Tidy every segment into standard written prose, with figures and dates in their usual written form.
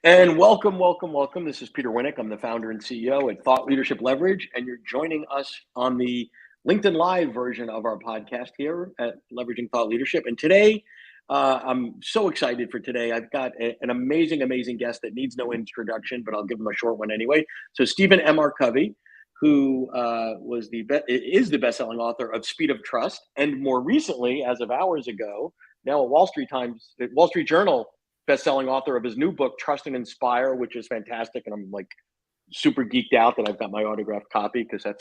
And welcome, welcome, welcome. This is Peter Winnick. I'm the founder and CEO at Thought Leadership Leverage, and you're joining us on the LinkedIn Live version of our podcast here at Leveraging Thought Leadership. And today, I'm so excited for today. I've got an amazing, amazing guest that needs no introduction, but I'll give him a short one anyway. So Stephen M.R. Covey, who is the best-selling author of Speed of Trust, and more recently, as of hours ago, now a Wall Street Journal best-selling author of his new book, Trust and Inspire, which is fantastic. And I'm like super geeked out that I've got my autographed copy because that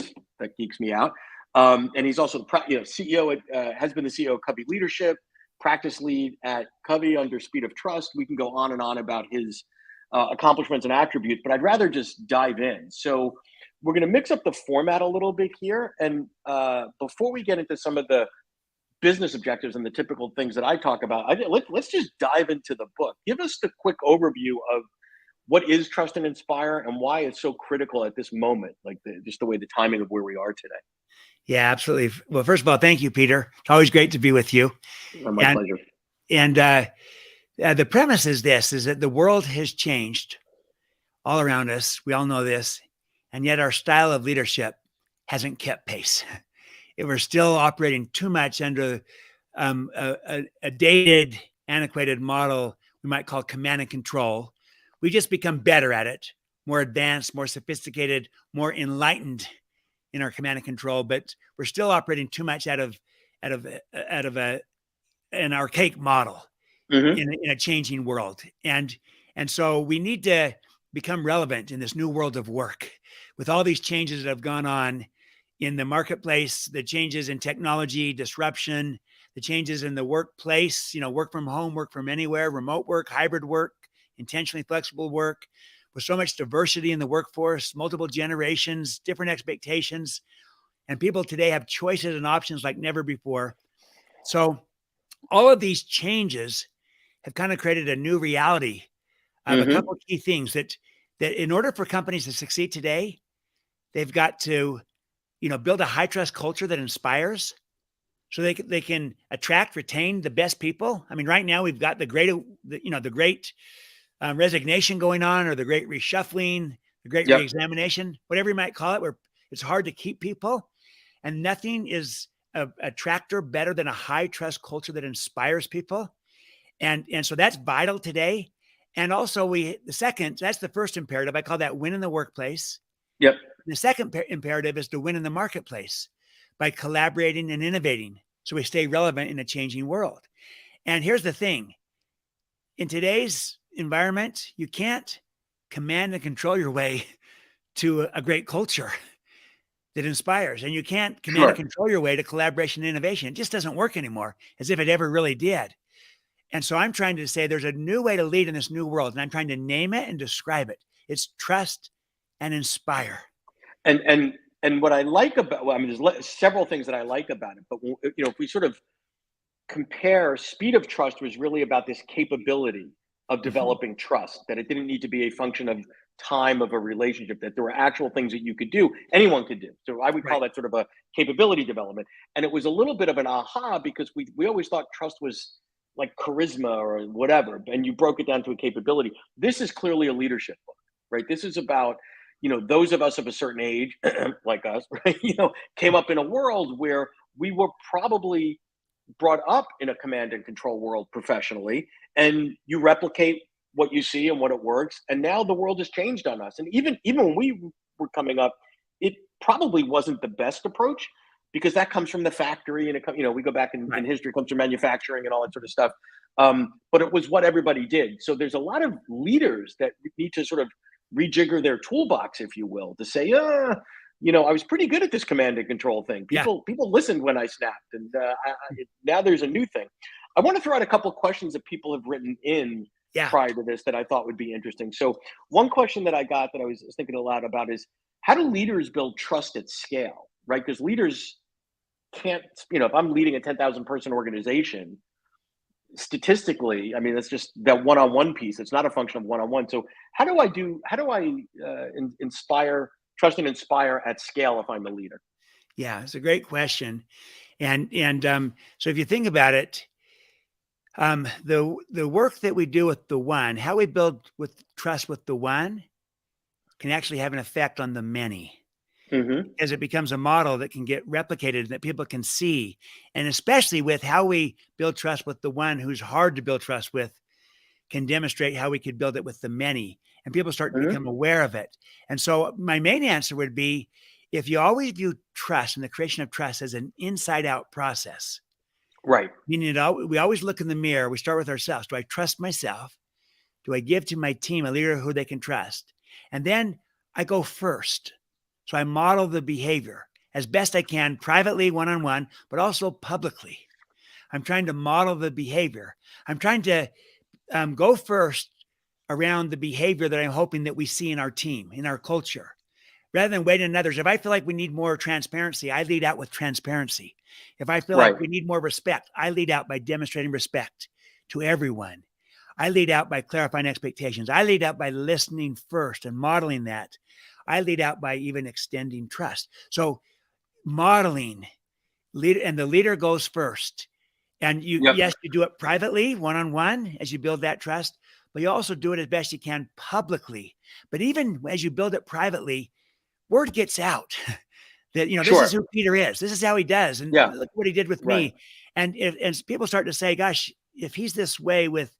geeks me out. And he's also the CEO has been the CEO of Covey Leadership, practice lead at Covey under Speed of Trust. We can go on and on about his accomplishments and attributes, but I'd rather just dive in. So we're going to mix up the format a little bit here. And before we get into some of the business objectives and the typical things that I talk about, let's just dive into the book. Give us the quick overview of what is Trust and Inspire and why it's so critical at this moment, like just the way the timing of where we are today. Yeah, absolutely. Well, first of all, thank you, Peter. It's always great to be with you. My pleasure. And the premise is that the world has changed all around us. We all know this. And yet our style of leadership hasn't kept pace. We're still operating too much under a dated, antiquated model we might call command and control. We just become better at it, more advanced, more sophisticated, more enlightened in our command and control, but we're still operating too much out of an archaic model in a changing world. And so we need to become relevant in this new world of work with all these changes that have gone on in the marketplace, the changes in technology, disruption, the changes in the workplace, work from home, work from anywhere, remote work, hybrid work, intentionally flexible work, with so much diversity in the workforce, multiple generations, different expectations. And people today have choices and options like never before. So all of these changes have kind of created a new reality of a couple of key things that in order for companies to succeed today, they've got to build a high trust culture that inspires so they can attract, retain the best people. I mean, right now we've got the great resignation going on, or the great reshuffling, the great reexamination, whatever you might call it, where it's hard to keep people. And nothing is a attractor better than a high trust culture that inspires people. And so that's vital today. And also that's the first imperative. I call that win in the workplace. Yep. The second imperative is to win in the marketplace by collaborating and innovating so we stay relevant in a changing world. And here's the thing. In today's environment, you can't command and control your way to a great culture that inspires. And you can't command and control your way to collaboration and innovation. It just doesn't work anymore, as if it ever really did. And so I'm trying to say there's a new way to lead in this new world, and I'm trying to name it and describe it. It's trust and inspire. And what I like about, there's several things that I like about it, but if we sort of compare, Speed of Trust was really about this capability of developing trust, that it didn't need to be a function of time of a relationship, that there were actual things that you could do, anyone could do. So I would call that sort of a capability development. And it was a little bit of an aha, because we always thought trust was like charisma or whatever, and you broke it down to a capability. This is clearly a leadership book, right? This is about, those of us of a certain age, like us, right, came up in a world where we were probably brought up in a command and control world professionally, and you replicate what you see and what it works. And now the world has changed on us. And even when we were coming up, it probably wasn't the best approach, because that comes from the factory, and we go back in history, it comes from manufacturing and all that sort of stuff. But it was what everybody did. So there's a lot of leaders that need to sort of rejigger their toolbox, if you will, to say, I was pretty good at this command and control thing. People listened when I snapped, and now there's a new thing. I want to throw out a couple of questions that people have written in prior to this that I thought would be interesting. So one question that I got that I was thinking aloud about is, how do leaders build trust at scale, right? Because leaders can't, if I'm leading a 10,000 person organization, statistically, that's just that one-on-one piece. It's not a function of one-on-one. So how do I inspire, trust and inspire at scale if I'm a leader? Yeah, it's a great question. And so if you think about it, The work that we do with the one, how we build with trust with the one, can actually have an effect on the many, Hmm. as it becomes a model that can get replicated that people can see. And especially with how we build trust with the one who's hard to build trust with, can demonstrate how we could build it with the many, and people start to Hmm. become aware of it. And so my main answer would be, if you always view trust and the creation of trust as an inside out process, Right. meaning we always look in the mirror, we start with ourselves. Do I trust myself? Do I give to my team a leader who they can trust? And then I go first. So I model the behavior as best I can, privately, one-on-one, but also publicly. I'm trying to model the behavior. I'm trying to go first around the behavior that I'm hoping that we see in our team, in our culture, rather than waiting on others. If I feel like we need more transparency, I lead out with transparency. If I feel like Right. we need more respect, I lead out by demonstrating respect to everyone. I lead out by clarifying expectations. I lead out by listening first and modeling that. I lead out by even extending trust. So modeling, lead, and the leader goes first. And Yep. yes, you do it privately, one-on-one, as you build that trust, but you also do it as best you can publicly. But even as you build it privately, word gets out that, this is Sure. who Peter is. This is how he does. And Yeah. look what he did with Right. me. And if people start to say, gosh, if he's this way with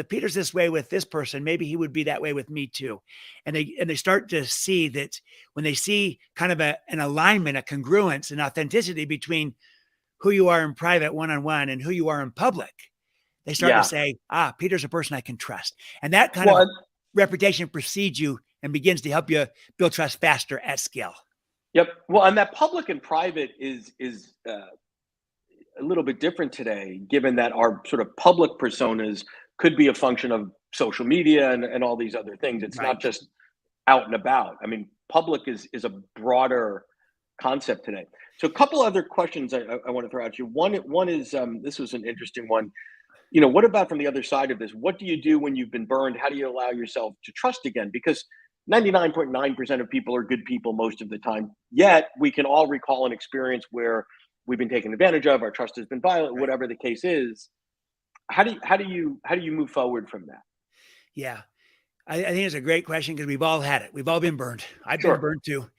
Peter's this way with this person, maybe he would be that way with me too. And they start to see that when they see kind of an alignment, a congruence, an authenticity between who you are in private one-on-one and who you are in public, they start to Yeah. say, Peter's a person I can trust. And that kind of Well, reputation precedes you and begins to help you build trust faster at scale. yep. Well, and that public and private is a little bit different today, given that our sort of public personas could be a function of social media and all these other things. It's not Right. just out and about. I mean, public is a broader concept today. So, a couple other questions I want to throw at you. One is this was an interesting one. What about from the other side of this? What do you do when you've been burned? How do you allow yourself to trust again? Because 99.9% of people are good people most of the time. Yet we can all recall an experience where we've been taken advantage of, our trust has been violated, Right. whatever the case is. How do you move forward from that? Yeah. I think it's a great question because we've all had it. We've all been burned. I've been Sure, burned too.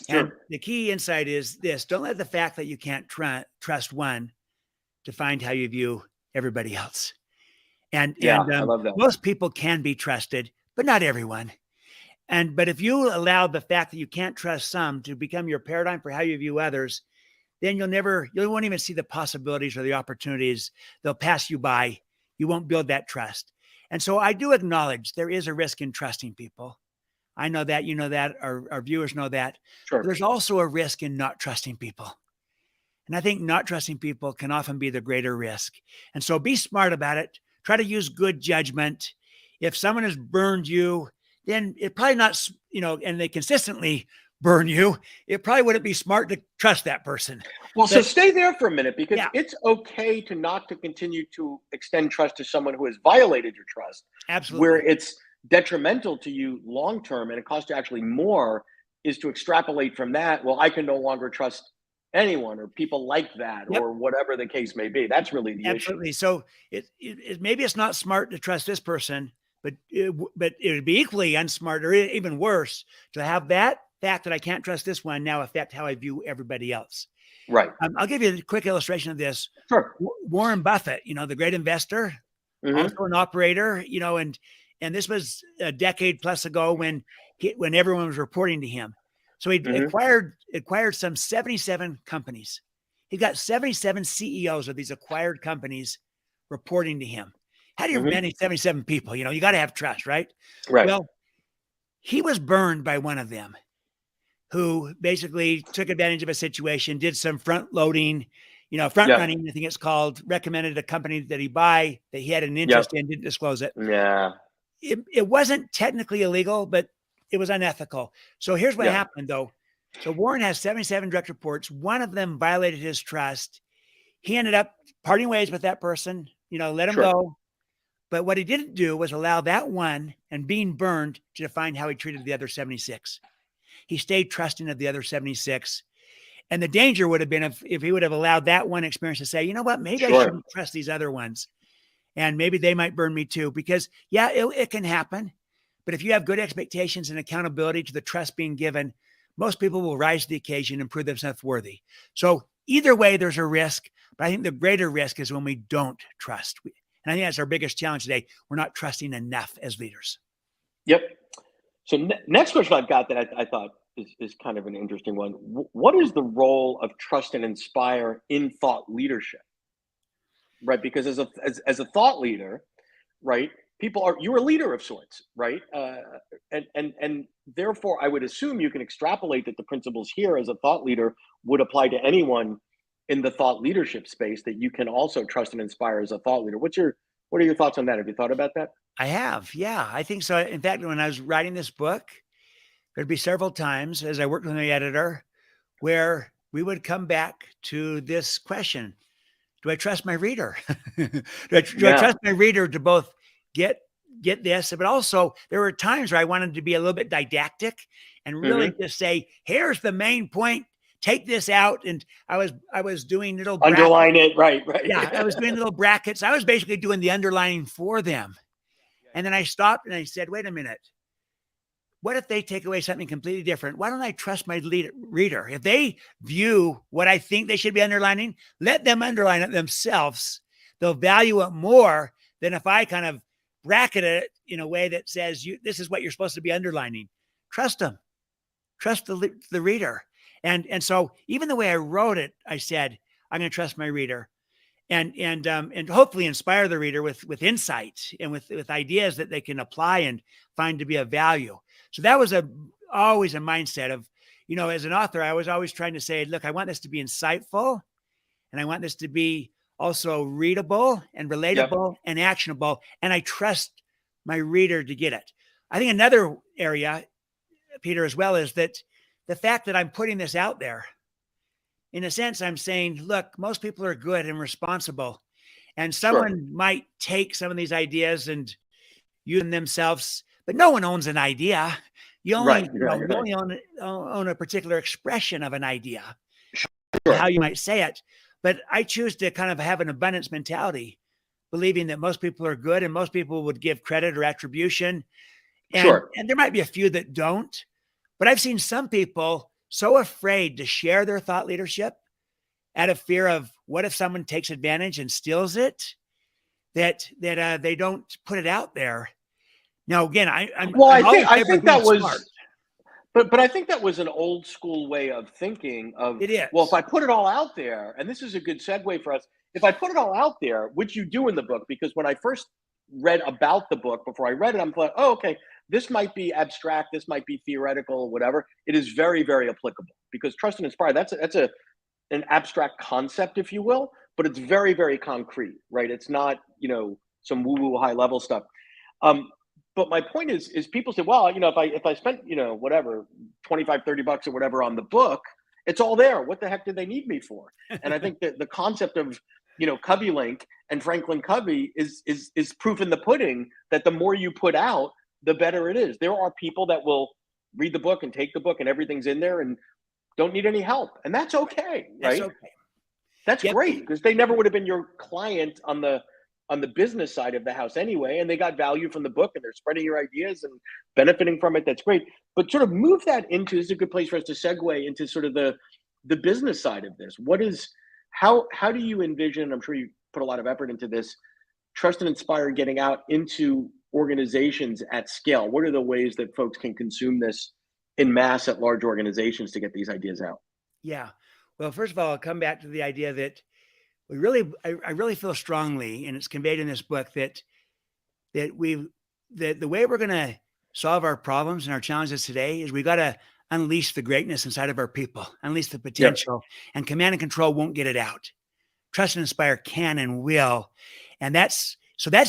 And sure. the key insight is this: don't let the fact that you can't trust one define how you view everybody else. And Yeah, and I um, love that. most people can be trusted, but not everyone. But if you allow the fact that you can't trust some to become your paradigm for how you view others, then you won't even see the possibilities or the opportunities. They'll pass you by. You won't build that trust. And so I do acknowledge there is a risk in trusting people. I know that, you know that, our viewers know that. But Sure. there's also a risk in not trusting people. And I think not trusting people can often be the greater risk. And so be smart about it. Try to use good judgment. If someone has burned you, then it probably not, and they consistently burn you, it probably wouldn't be smart to trust that person. Well, so But stay there for a minute because yeah, it's okay to not to continue to extend trust to someone who has violated your trust, where absolutely. it's detrimental to you long term and it costs you actually more is to extrapolate from that. Well, I can no longer trust anyone or people like that Yep, or whatever the case may be. That's really the issue. absolutely. So maybe it's not smart to trust this person, but it would be equally unsmart or even worse to have that fact that I can't trust this one now affect how I view everybody else. Right. I'll give you a quick illustration of this. Sure. Warren Buffett, the great investor, Hmm. also an operator, and this was a decade plus ago when everyone was reporting to him. So he Hmm. acquired some 77 companies. He got 77 CEOs of these acquired companies reporting to him. How do you Hmm. manage 77 people? You got to have trust, right? Right. Well, he was burned by one of them who basically took advantage of a situation, did some front loading, front Yeah. running, I think it's called, recommended a company that he buy that he had an Yep. interest in, didn't disclose it. Yeah. It wasn't technically illegal, but it was unethical. So here's what Yeah. happened though. So Warren has 77 direct reports. One of them violated his trust. He ended up parting ways with that person, let him Sure. go. But what he didn't do was allow that one and being burned to define how he treated the other 76. He stayed trusting of the other 76. And the danger would have been if he would have allowed that one experience to say, you know what, maybe I Sure. shouldn't trust these other ones. And maybe they might burn me too, because yeah, it can happen. But if you have good expectations and accountability to the trust being given, most people will rise to the occasion and prove themselves worthy. So either way, there's a risk. But I think the greater risk is when we don't trust. And I think that's our biggest challenge today. We're not trusting enough as leaders. Yep. So next question I've got that I thought is kind of an interesting one. What is the role of trust and inspire in thought leadership? Right, because as a thought leader, right, you're a leader of sorts, right, and therefore I would assume you can extrapolate that the principles here as a thought leader would apply to anyone in the thought leadership space, that you can also trust and inspire as a thought leader. What are your thoughts on that? Have you thought about that? I have. Yeah, I think so. In fact, when I was writing this book, there'd be several times as I worked with the editor where we would come back to this question. Do I trust my reader? do I trust my reader to both get this, but also there were times where I wanted to be a little bit didactic and really just say, here's the main point, take this out. And I was doing little underline it. Right. Yeah, I was doing little brackets. I was basically doing the underlining for them. And then I stopped and I said, wait a minute. What if they take away something completely different? Why don't I trust my reader? If they view what I think they should be underlining, let them underline it themselves. They'll value it more than if I kind of bracket it in a way that says, this is what you're supposed to be underlining. Trust them. Trust the reader. And so even the way I wrote it, I said, I'm going to trust my reader and hopefully inspire the reader with insight and with ideas that they can apply and find to be of value. So that was always a mindset of, as an author, I was always trying to say, look, I want this to be insightful and I want this to be also readable and relatable and actionable. And I trust my reader to get it. I think another area, Peter, as well, is that the fact that I'm putting this out there, in a sense, I'm saying, look, most people are good and responsible. And someone might take some of these ideas and use them themselves, but no one owns an idea. You only, you only own a particular expression of an idea, how you might say it. But I choose to kind of have an abundance mentality, believing that most people are good and most people would give credit or attribution. And there might be a few that don't. But I've seen some people so afraid to share their thought leadership out of fear of what if someone takes advantage and steals it, that they don't put it out there. Now, again, I think that was smart. But I think that was an old school way of thinking of, it is. Well, if I put it all out there, and this is a good segue for us, if I put it all out there, which you do in the book, because when I first read about the book, before I read it, I'm like, oh, okay, this might be abstract, this might be theoretical, whatever. It is very, very applicable, because trust and inspire, that's an abstract concept, if you will, but it's very, very concrete, right? It's not, some woo-woo high level stuff. But my point is people say, well, if I spent, whatever, $25, $30 or whatever on the book, it's all there. What the heck did they need me for? And I think that the concept of, Covey link and Franklin Covey is proof in the pudding that the more you put out, the better it is. There are people that will read the book and take the book and everything's in there and don't need any help. And that's okay, right? That's okay. That's great, because they never would have been your client on the business side of the house anyway, and they got value from the book and they're spreading your ideas and benefiting from it. That's great. But sort of move that into, this is a good place for us to segue into sort of the business side of this. How do you envision, I'm sure you put a lot of effort into this, trust and inspire getting out into organizations at scale? What are the ways that folks can consume this in mass at large organizations to get these ideas out? Yeah. Well, first of all, I'll come back to the idea that I really feel strongly, and it's conveyed in this book, that the way we're going to solve our problems and our challenges today is we got to unleash the greatness inside of our people, unleash the potential, and command and control won't get it out. Trust and inspire can and will. And that's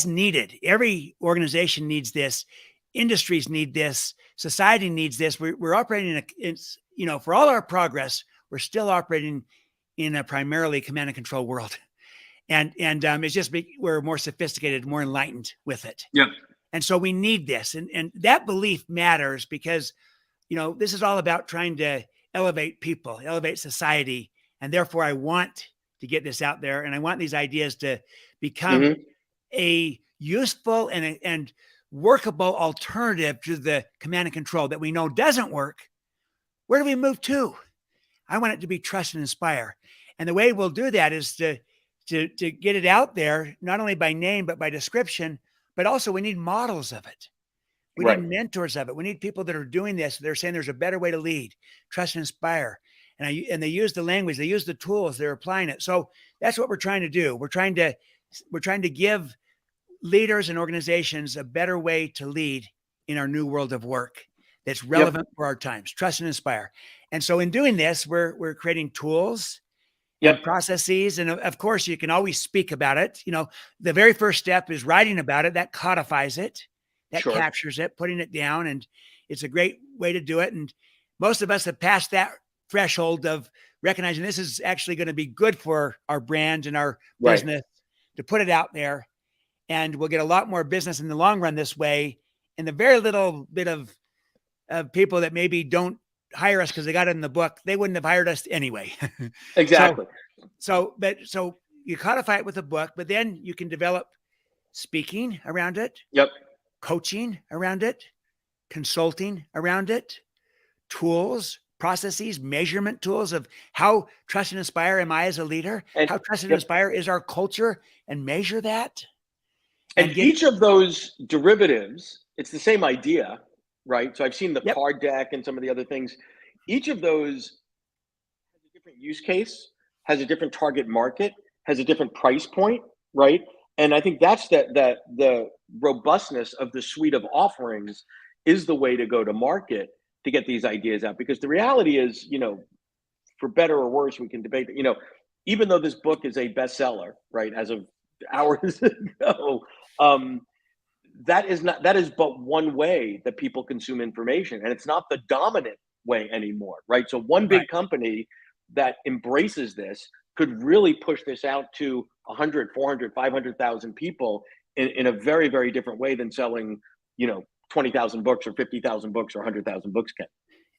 needed. Every organization needs this. Industries need this. Society needs this. We're operating for all our progress, we're still operating in a primarily command and control world. And it's just, we're more sophisticated, more enlightened with it. Yeah. And so we need this. And that belief matters because, this is all about trying to elevate people, elevate society. And therefore I want to get this out there. And I want these ideas to become a useful and workable alternative to the command and control that we know doesn't work. Where do we move to? I want it to be trust and inspire. And the way we'll do that is to get it out there, not only by name, but by description, but also we need models of it. We need mentors of it. We need people that are doing this. They're saying there's a better way to lead, trust and inspire. And they use the language, they use the tools, they're applying it. So that's what we're trying to do. We're trying to give leaders and organizations a better way to lead in our new world of work that's relevant for our times, trust and inspire. And so in doing this, we're creating tools and processes. And of course, you can always speak about it. You know, the very first step is writing about it. That codifies it, that captures it, putting it down. And it's a great way to do it. And most of us have passed that threshold of recognizing this is actually going to be good for our brand and our business to put it out there. And we'll get a lot more business in the long run this way. And the very little bit of people that maybe don't hire us because they got it in the book, they wouldn't have hired us anyway. Exactly. So you codify it with a book, but then you can develop speaking around it, coaching around it, consulting around it, tools, processes, measurement tools of how trust and inspire am I as a leader, and how trust and inspire is our culture, and measure that. And each of those derivatives, it's the same idea, right? So I've seen the card deck and some of the other things. Each of those has a different use case, has a different target market, has a different price point, right? And I think that's the robustness of the suite of offerings is the way to go to market to get these ideas out. Because the reality is, you know, for better or worse, we can debate that, you know, even though this book is a bestseller, right, as of hours ago, that is but one way that people consume information, and it's not the dominant way anymore, right? So one big company that embraces this could really push this out to 100, 400, 500,000 people in a very, very different way than selling, you know, 20,000 books or 50,000 books or 100,000 books can.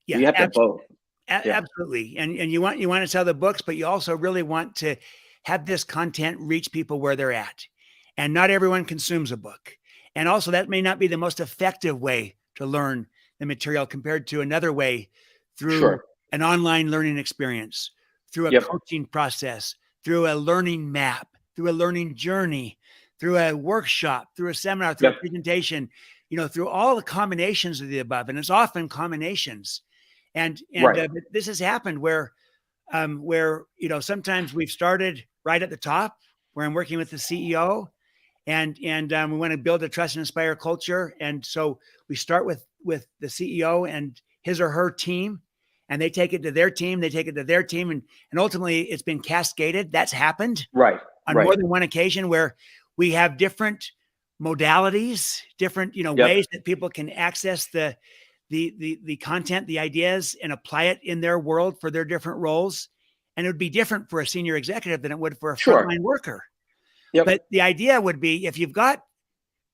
Yeah, you have to have both. Absolutely. And you want to sell the books, but you also really want to have this content reach people where they're at. And not everyone consumes a book. And also that may not be the most effective way to learn the material compared to another way through an online learning experience, through a coaching process, through a learning map, through a learning journey, through a workshop, through a seminar, through a presentation, you know, through all the combinations of the above. And it's often combinations. And this has happened where, you know, sometimes we've started right at the top where I'm working with the CEO and we want to build a trust and inspire culture. And so we start with the CEO and his or her team, and they take it to their team, and ultimately it's been cascaded. That's happened on more than one occasion where we have different modalities, different, you know, ways that people can access the content, the ideas, and apply it in their world for their different roles. And it would be different for a senior executive than it would for a frontline worker. But the idea would be if you've got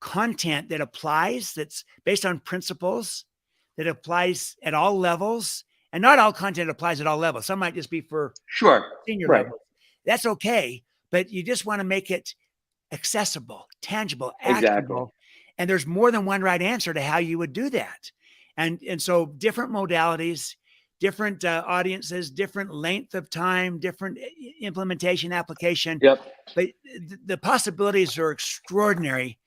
content that applies, that's based on principles, that applies at all levels, and not all content applies at all levels. Some might just be for senior levels. That's okay, but you just want to make it accessible, tangible, actionable. And there's more than one right answer to how you would do that. And so different modalities, different audiences, different length of time, different implementation, application. But the possibilities are extraordinary.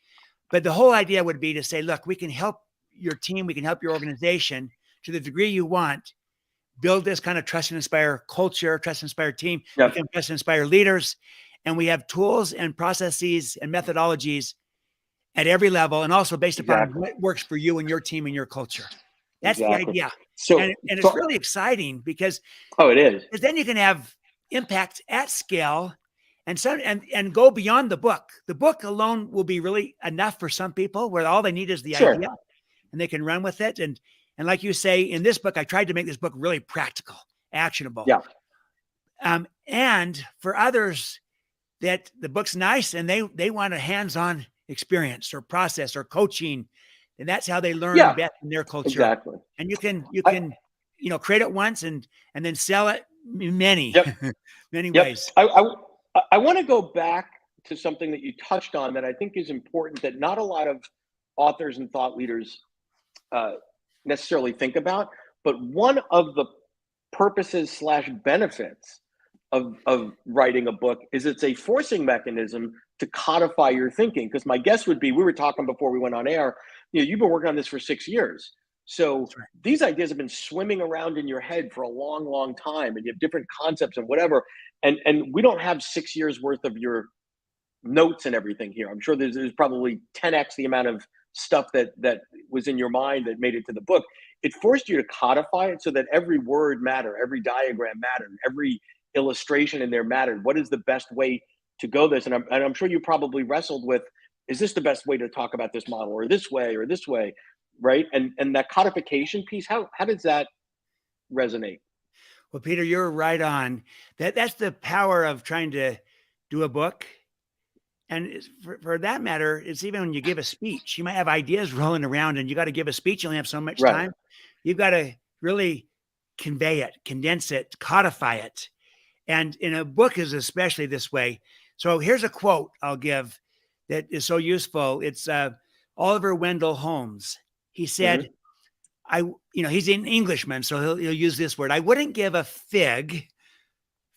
But the whole idea would be to say, look, we can help your team, we can help your organization to the degree you want, build this kind of trust and inspire culture, trust and inspire team, become trust and inspire leaders. And we have tools and processes and methodologies at every level, and also based upon what works for you and your team and your culture. That's the idea. So, and it's really exciting because it is. Because then you can have impact at scale and go beyond the book. The book alone will be really enough for some people where all they need is the idea and they can run with it. And like you say, in this book, I tried to make this book really practical, actionable. And for others that the book's nice and they want a hands-on experience or process or coaching, and that's how they learn best in their culture. And you can create it once and then sell it in many, Yep. many Yep. ways. I want to go back to something that you touched on that I think is important that not a lot of authors and thought leaders uh, necessarily think about. But one of the purposes slash benefits of writing a book is it's a forcing mechanism to codify your thinking. Because my guess would be, we were talking before we went on air, you've been working on this for 6 years. So That's right. these ideas have been swimming around in your head for a long, long time, and you have different concepts and whatever. And we don't have 6 years worth of your notes and everything here. I'm sure there's probably 10x the amount of stuff that was in your mind that made it to the book. It forced you to codify it so that every word mattered, every diagram mattered, every illustration in there mattered. What is the best way to go this? And I'm sure you probably wrestled with, is this the best way to talk about this model, or this way, right? And that codification piece, how does that resonate? Well, Peter, you're right on. That's the power of trying to do a book. And for that matter, it's even when you give a speech, you might have ideas rolling around and you got to give a speech. You only have so much Right. time. You've got to really convey it, condense it, codify it. And in a book is especially this way. So here's a quote I'll give that is so useful. It's Oliver Wendell Holmes. He said, he's an Englishman, so he'll use this word. I wouldn't give a fig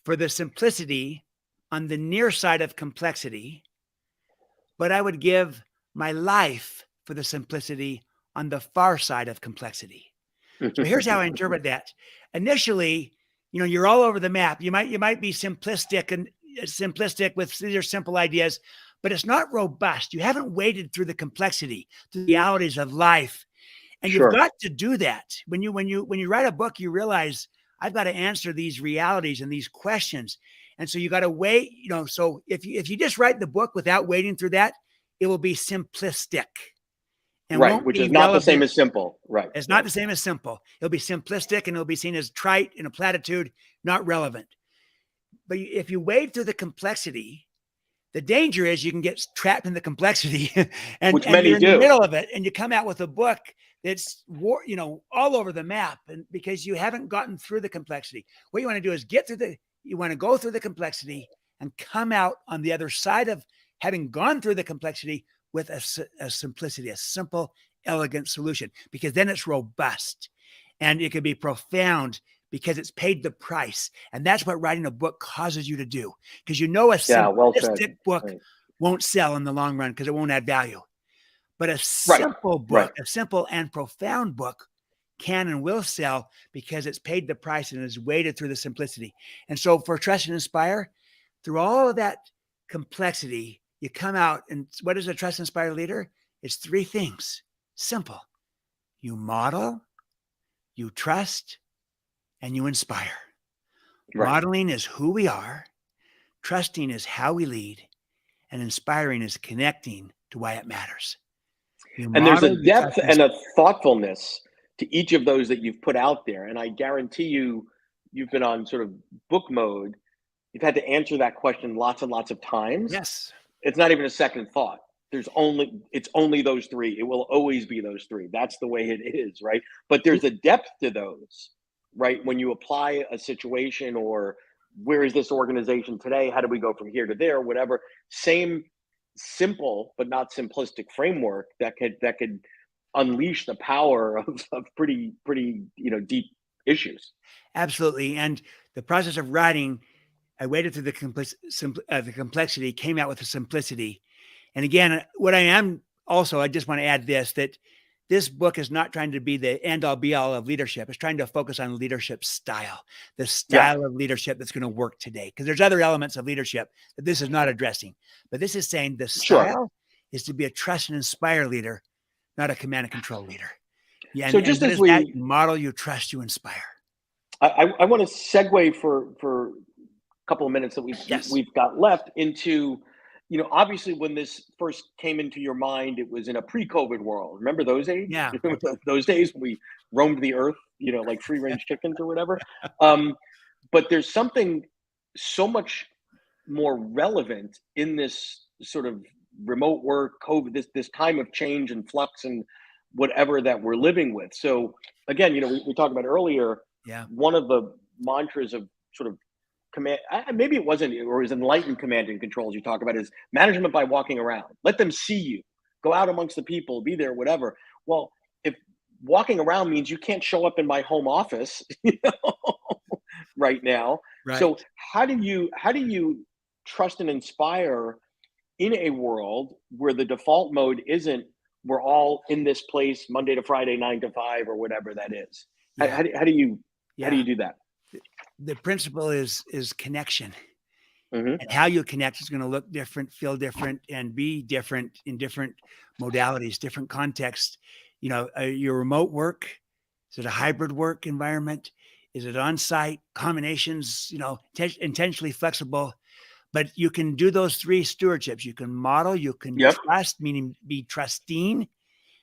for the simplicity on the near side of complexity, but I would give my life for the simplicity on the far side of complexity. So here's how I interpret that. Initially, you're all over the map. You might be simplistic with your simple ideas, but it's not robust. You haven't waded through the complexity, the realities of life. And you've got to do that. When you write a book, you realize I've got to answer these realities and these questions. And so you got to wait, so if you just write the book without wading through that, it will be simplistic. And right, which is not the same as simple. Right. It's not the same as simple. It'll be simplistic and it'll be seen as trite and a platitude, not relevant. But if you wade through the complexity, the danger is you can get trapped in the complexity and you're in the middle of it, and you come out with a book that's all over the map, and because you haven't gotten through the complexity. What you want to do is you want to go through the complexity and come out on the other side of having gone through the complexity with a simplicity, a simple, elegant solution, because then it's robust and it can be profound because it's paid the price. And that's what writing a book causes you to do, because a simplistic book won't sell in the long run because it won't add value. But a simple book, a simple and profound book, can and will sell because it's paid the price and is waded through the simplicity. And so for Trust and Inspire, through all of that complexity, you come out, and what is a trust and inspire leader? It's three things. Simple. You model, you trust, and you inspire. Right. Modeling is who we are. Trusting is how we lead. And inspiring is connecting to why it matters. And there's a depth and a thoughtfulness to each of those that you've put out there. And I guarantee you've been on sort of book mode. You've had to answer that question lots and lots of times. Yes. It's not even a second thought. It's only those three. It will always be those three. That's the way it is, right? But there's a depth to those, right? When you apply a situation, or where is this organization today? How do we go from here to there? Whatever. Same simple but not simplistic framework that could unleash the power of pretty deep issues. Absolutely. And the process of writing, I waded through the complexity, came out with the simplicity. And again, I just want to add this, that this book is not trying to be the end all be all of leadership. It's trying to focus on leadership style, the style of leadership that's going to work today. Because there's other elements of leadership that this is not addressing. But this is saying the style is to be a trust and inspire leader, not a command and control leader. Yeah. So just as we model, you trust, you inspire. I want to segue for couple of minutes that we've got left into, obviously when this first came into your mind, it was in a pre-COVID world. Remember those days? Yeah. Those days when we roamed the earth, like free range chickens or whatever. But there's something so much more relevant in this sort of remote work, COVID, this time of change and flux and whatever that we're living with. So again, we talked about earlier, Yeah. one of the mantras of sort of command, maybe it wasn't, or it was enlightened command and control, as you talk about, is management by walking around. Let them see you. Go out amongst the people, be there, whatever. Well, if walking around means you can't show up in my home office, right now. So Right. how do you trust and inspire in a world where the default mode isn't we're all in this place Monday to Friday, 9 to 5, or whatever that is? How, Yeah. how, do, how do you how do Yeah. you do that? The principle is connection. Hmm. And how you connect is going to look different, feel different, and be different in different modalities, different contexts. Your remote work, is it a hybrid work environment? Is it on-site combinations, intentionally flexible? But you can do those three stewardships. You can model, you can Yep. trust, meaning be trusting,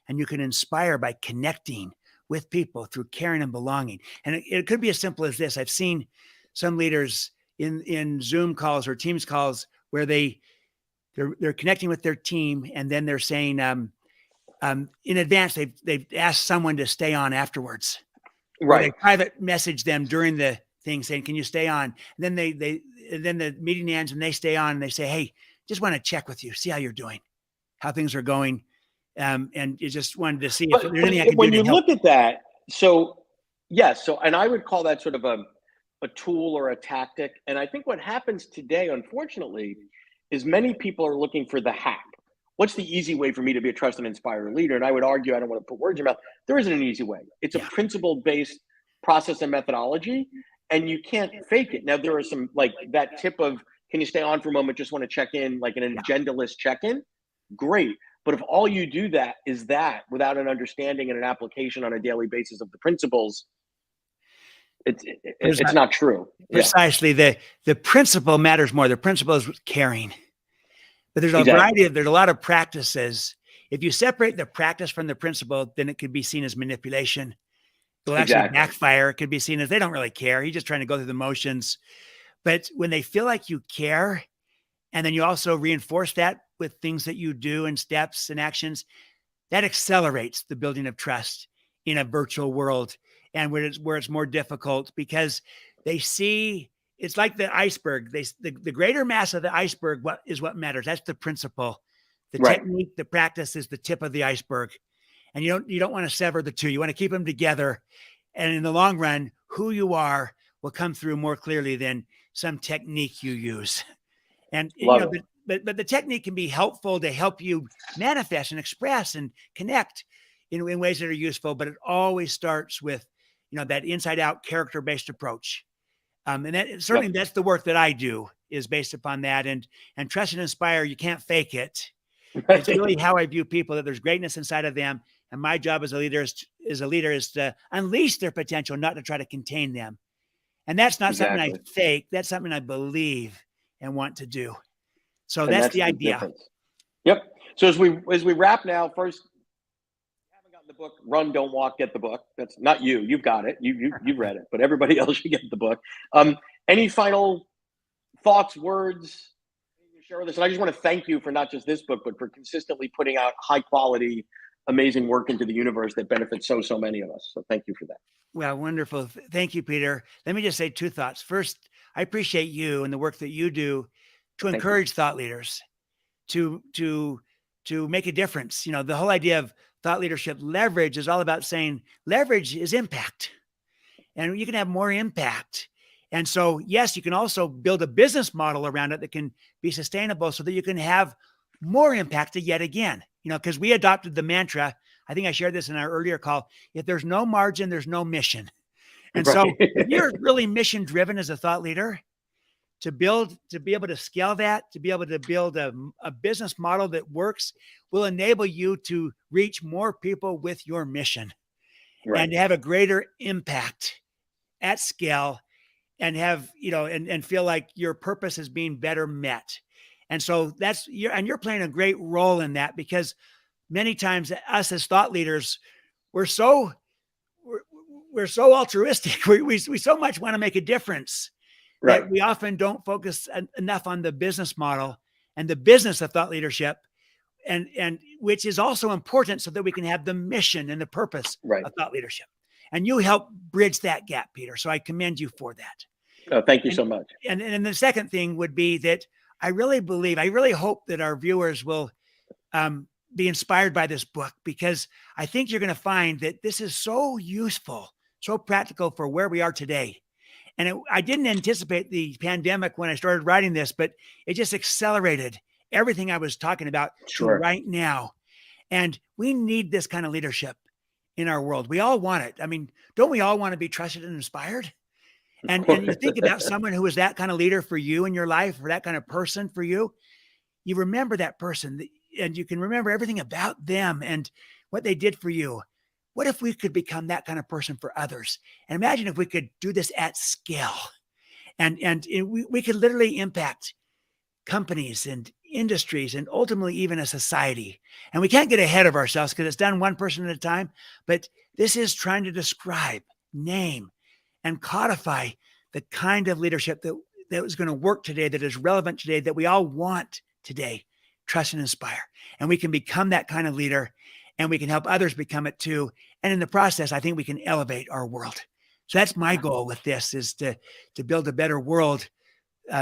and you can inspire by connecting with people through caring and belonging. And it could be as simple as this. I've seen some leaders in Zoom calls or Teams calls where they're connecting with their team, and then they're saying in advance they've asked someone to stay on afterwards, or they Right. private message them during the thing saying, "Can you stay on?" And then then the meeting ends and they stay on and they say, "Hey, just want to check with you, see how you're doing, how things are going." And you just wanted to see if But there's anything I can do when to you help. look at that, so yes, so and I would call that sort of a tool or a tactic. And I think what happens today, unfortunately, is many people are looking for the hack. What's the easy way for me to be a trusted and inspired leader? And I would argue, I don't want to put words in your mouth. There isn't an easy way. It's a Yeah, principle based process and methodology, and you can't fake it. Now, there are some like that tip of, can you stay on for a moment? Just want to check in, like an yeah. agendaless check in. Great. But if all you do that is that without an understanding and an application on a daily basis of the principles, it's Preci- not true. Yeah, Precisely, the principle matters more. The principle is caring, but exactly. there's a lot of practices. If you separate the practice from the principle, then it could be seen as manipulation. It will actually Exactly. backfire. It could be seen as they don't really care. He's just trying to go through the motions. But when they feel like you care, and then you also reinforce that with things that you do and steps and actions, that accelerates the building of trust in a virtual world, and where it's more difficult because they see it's like the iceberg. The greater mass of the iceberg what matters. That's the principle. The Right. technique, the practice is the tip of the iceberg. And you don't want to sever the two. You want to keep them together. And in the long run, who you are will come through more clearly than some technique you use. And Love it. but the technique can be helpful to help you manifest and express and connect in ways that are useful. But it always starts with that inside out character based approach. And that certainly Yep. that's the work that I do is based upon that. And trust and inspire. You can't fake it. It's really how I view people, that there's greatness inside of them. And my job as a leader is to unleash their potential, not to try to contain them. And that's not something I Exactly. fake. That's something I believe and want to do. So And that's that's the the idea. difference. Yep. So as we wrap now, first, if you haven't gotten the book, Run, Don't Walk, get the book. That's not you. You've got it. You've read it, but everybody else should get the book. Any final thoughts, words you share with us? And I just want to thank you for not just this book, but for consistently putting out high quality, amazing work into the universe that benefits so many of us. So thank you for that. Well, wonderful. Thank you, Peter. Let me just say two thoughts. First, I appreciate you and the work that you do to Thank you. encourage thought leaders to make a difference. The whole idea of thought leadership leverage is all about saying leverage is impact, and you can have more impact. And so, yes, you can also build a business model around it that can be sustainable so that you can have more impact yet again. Because we adopted the mantra, I think I shared this in our earlier call, if there's no margin, there's no mission. And so if Right. you're really mission driven as a thought leader, to be able to scale that, to be able to build a business model that works will enable you to reach more people with your mission Right. and to have a greater impact at scale and have, and feel like your purpose is being better met. And so you're playing a great role in that, because many times us as thought leaders, we're so, we're, we're so altruistic. We so much want to make a difference that Right. we often don't focus enough on the business model and the business of thought leadership, and which is also important so that we can have the mission and the purpose Right. of thought leadership. And you help bridge that gap, Peter. So I commend you for that. Oh, thank you so much. And the second thing would be that I really hope that our viewers will be inspired by this book, because I think you're going to find that this is so useful, so practical for where we are today. And I didn't anticipate the pandemic when I started writing this, but it just accelerated everything I was talking about to right now. And we need this kind of leadership in our world. We all want it. I mean, don't we all want to be trusted and inspired? And you think about someone who is that kind of leader for you in your life, or that kind of person for you, you remember that person, and you can remember everything about them and what they did for you. What if we could become that kind of person for others? And imagine if we could do this at scale, and we could literally impact companies and industries and ultimately even a society. And we can't get ahead of ourselves because it's done one person at a time. But this is trying to describe, name, and codify the kind of leadership that is going to work today, that is relevant today, that we all want today. Trust and inspire. And we can become that kind of leader, and we can help others become it too. And in the process, I think we can elevate our world. So that's my goal with this, is to build a better world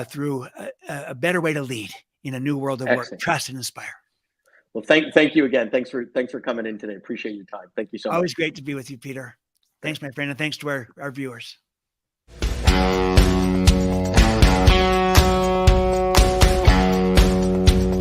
through a better way to lead in a new world of work. Trust and inspire. Well, thank you again. Thanks for coming in today. Appreciate your time. Thank you so much. Always great to be with you, Peter. Thanks, my friend. And thanks to our viewers.